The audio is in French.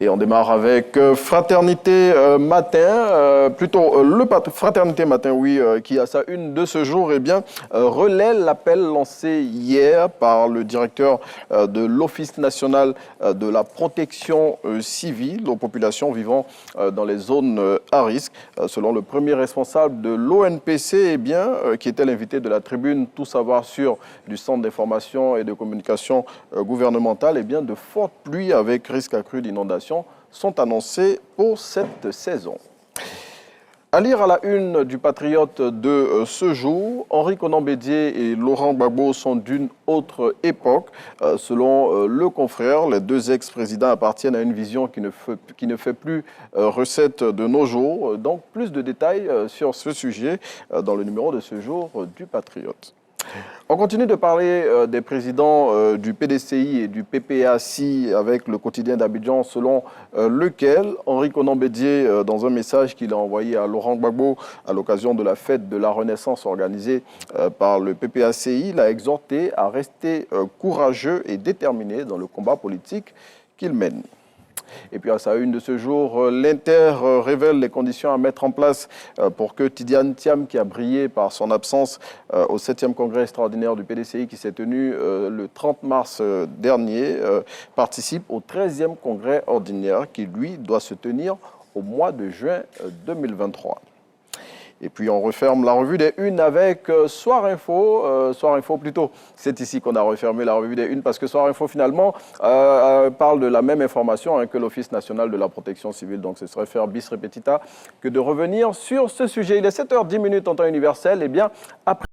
Et on démarre avec Fraternité Matin, Fraternité Matin, oui, qui a sa une de ce jour, relaie l'appel lancé hier par le directeur de l'Office national de la protection civile aux populations vivant dans les zones à risque. Selon le premier responsable de l'ONPC, qui était l'invité de la tribune Tout savoir sur du Centre d'information et de communication gouvernementale, de fortes pluies avec risque accru d'inondation sont annoncés pour cette saison. À lire à la une du Patriote de ce jour, Henri Konan Bédié et Laurent Gbagbo sont d'une autre époque. Selon le confrère, les deux ex-présidents appartiennent à une vision qui ne fait plus recette de nos jours. Donc, plus de détails sur ce sujet dans le numéro de ce jour du Patriote. On continue de parler des présidents du PDCI et du PPACI avec le quotidien d'Abidjan, selon lequel Henri Konan Bédié, dans un message qu'il a envoyé à Laurent Gbagbo à l'occasion de la fête de la Renaissance organisée par le PPACI, l'a exhorté à rester courageux et déterminé dans le combat politique qu'il mène. Et puis à sa une de ce jour, l'Inter révèle les conditions à mettre en place pour que Tidiane Thiam, qui a brillé par son absence au 7e congrès extraordinaire du PDCI qui s'est tenu le 30 mars dernier, participe au 13e congrès ordinaire qui, lui, doit se tenir au mois de juin 2023. Et puis on referme la revue des Unes avec Soir Info. Soir Info plutôt, c'est ici qu'on a refermé la revue des Unes parce que Soir Info finalement parle de la même information que l'Office national de la protection civile. Donc ce serait faire bis repetita que de revenir sur ce sujet. Il est 7h10 en temps universel. Après